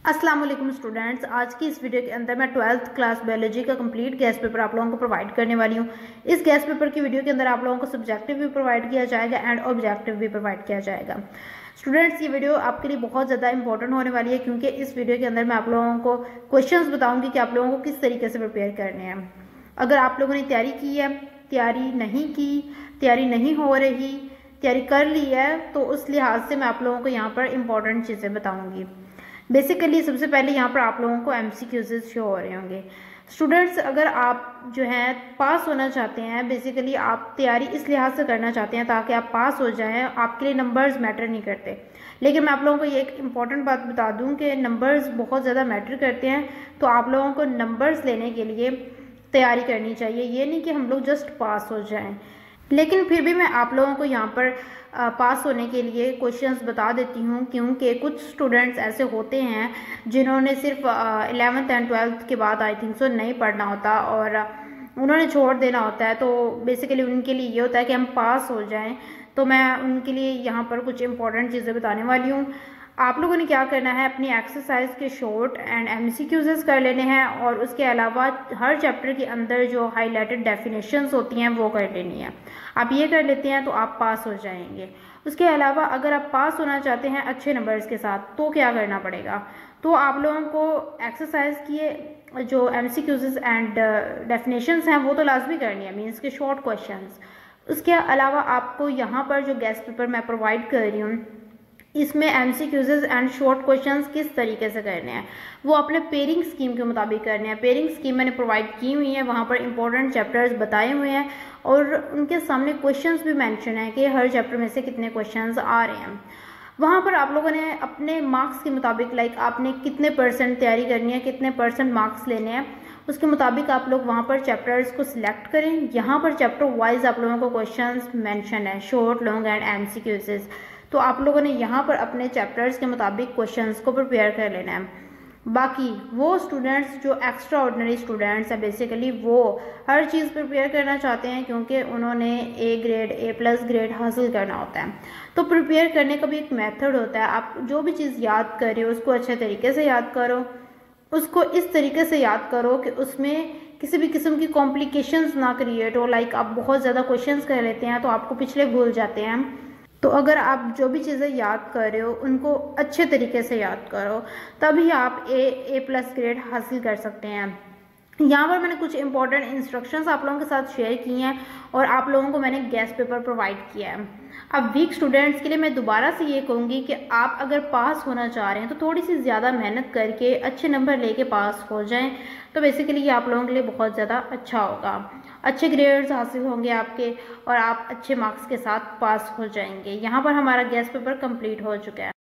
अस्सलाम वालेकुम स्टूडेंट्स, आज की इस वीडियो के अंदर मैं 12th क्लास बायोलॉजी का कंप्लीट गैस पेपर आप लोगों को प्रोवाइड करने वाली हूँ। इस गैस पेपर की वीडियो के अंदर आप लोगों को सब्जेक्टिव भी प्रोवाइड किया जाएगा एंड ऑब्जेक्टिव भी प्रोवाइड किया जाएगा। स्टूडेंट्स, ये वीडियो आपके लिए बहुत ज़्यादा इंपॉर्टेंट होने वाली है क्योंकि इस वीडियो के अंदर मैं आप लोगों को क्वेश्चन बताऊँगी कि आप लोगों को किस तरीके से प्रिपेयर करने हैं। अगर आप लोगों ने तैयारी की है, तैयारी नहीं की, तैयारी नहीं हो रही, तैयारी कर ली है, तो उस लिहाज से मैं आप लोगों को यहाँ पर इंपॉर्टेंट चीज़ें बताऊँगी। बेसिकली सबसे पहले यहाँ पर आप लोगों को MCQs शो हो रहे होंगे। स्टूडेंट्स, अगर आप जो है पास होना चाहते हैं, बेसिकली आप तैयारी इस लिहाज से करना चाहते हैं ताकि आप पास हो जाएं, आपके लिए नंबर्स मैटर नहीं करते। लेकिन मैं आप लोगों को ये एक इम्पॉर्टेंट बात बता दूं कि नंबर्स बहुत ज़्यादा मैटर करते हैं, तो आप लोगों को नंबर्स लेने के लिए तैयारी करनी चाहिए। ये नहीं कि हम लोग जस्ट पास हो जाएँ। लेकिन फिर भी मैं आप लोगों को यहाँ पर पास होने के लिए क्वेश्चंस बता देती हूँ क्योंकि कुछ स्टूडेंट्स ऐसे होते हैं जिन्होंने सिर्फ 11th एंड 12th के बाद आई थिंक सो नहीं पढ़ना होता और उन्होंने छोड़ देना होता है। तो बेसिकली उनके लिए ये होता है कि हम पास हो जाएं। तो मैं उनके लिए यहाँ पर कुछ इंपॉर्टेंट चीज़ें बताने वाली हूँ। आप लोगों ने क्या करना है, अपनी एक्सरसाइज के शॉर्ट एंड MCQs कर लेने हैं और उसके अलावा हर चैप्टर के अंदर जो हाईलाइटेड डेफिनेशंस होती हैं वो कर लेनी है। आप ये कर लेते हैं तो आप पास हो जाएंगे। उसके अलावा अगर आप पास होना चाहते हैं अच्छे नंबर्स के साथ तो क्या करना पड़ेगा, तो आप लोगों को एक्सरसाइज की जो MCQs एंड डेफिनेशंस हैं वो तो लाजमी करनी है, मीन्स के शॉर्ट क्वेश्चंस। उसके अलावा आपको यहाँ पर जो गेस्ट पेपर मैं प्रोवाइड कर रही हूँ इसमें MCQs एंड शॉर्ट क्वेश्चंस किस तरीके से करने हैं वो अपने पेयरिंग स्कीम के मुताबिक करने हैं। पेयरिंग स्कीम मैंने प्रोवाइड की हुई है, वहाँ पर इंपॉर्टेंट चैप्टर्स बताए हुए हैं और उनके सामने क्वेश्चंस भी मेंशन है कि हर चैप्टर में से कितने क्वेश्चंस आ रहे हैं। वहाँ पर आप लोगों ने अपने मार्क्स के मुताबिक, लाइक आपने कितने % तैयारी करनी है, कितने % मार्क्स लेने हैं, उसके मुताबिक आप लोग वहाँ पर चैप्टर्स को सिलेक्ट करें। यहाँ पर चैप्टर वाइज आप लोगों को क्वेश्चंस मेंशन है, शॉर्ट, लॉन्ग एंड MCQs। तो आप लोगों ने यहाँ पर अपने चैप्टर्स के मुताबिक क्वेश्चंस को प्रिपेयर कर लेना है। बाकी वो स्टूडेंट्स जो एक्स्ट्रा ऑर्डिनरी स्टूडेंट्स हैं, बेसिकली वो हर चीज़ प्रिपेयर करना चाहते हैं क्योंकि उन्होंने A ग्रेड, A+ ग्रेड हासिल करना होता है। तो प्रिपेयर करने का भी एक मेथड होता है। आप जो भी चीज़ याद कर रहे हो उसको अच्छे तरीके से याद करो, उसको इस तरीके से याद करो कि उसमें किसी भी किस्म की कॉम्प्लिकेशंस ना क्रिएट हो। लाइक आप बहुत ज़्यादा क्वेश्चंस कर लेते हैं तो आपको पिछले भूल जाते हैं। तो अगर आप जो भी चीज़ें याद कर रहे हो उनको अच्छे तरीके से याद करो, तभी आप A+ ग्रेड हासिल कर सकते हैं। यहाँ पर मैंने कुछ इंपॉर्टेंट इंस्ट्रक्शंस आप लोगों के साथ शेयर की हैं और आप लोगों को मैंने गेस्ट पेपर प्रोवाइड किया है। अब वीक स्टूडेंट्स के लिए मैं दोबारा से ये कहूँगी कि आप अगर पास होना चाह रहे हैं तो थोड़ी सी ज़्यादा मेहनत करके अच्छे नंबर लेके पास हो जाएं, तो बेसिकली ये आप लोगों के लिए बहुत ज़्यादा अच्छा होगा। अच्छे ग्रेड्स हासिल होंगे आपके और आप अच्छे मार्क्स के साथ पास हो जाएंगे। यहाँ पर हमारा गेस्ट पेपर कंप्लीट हो चुका है।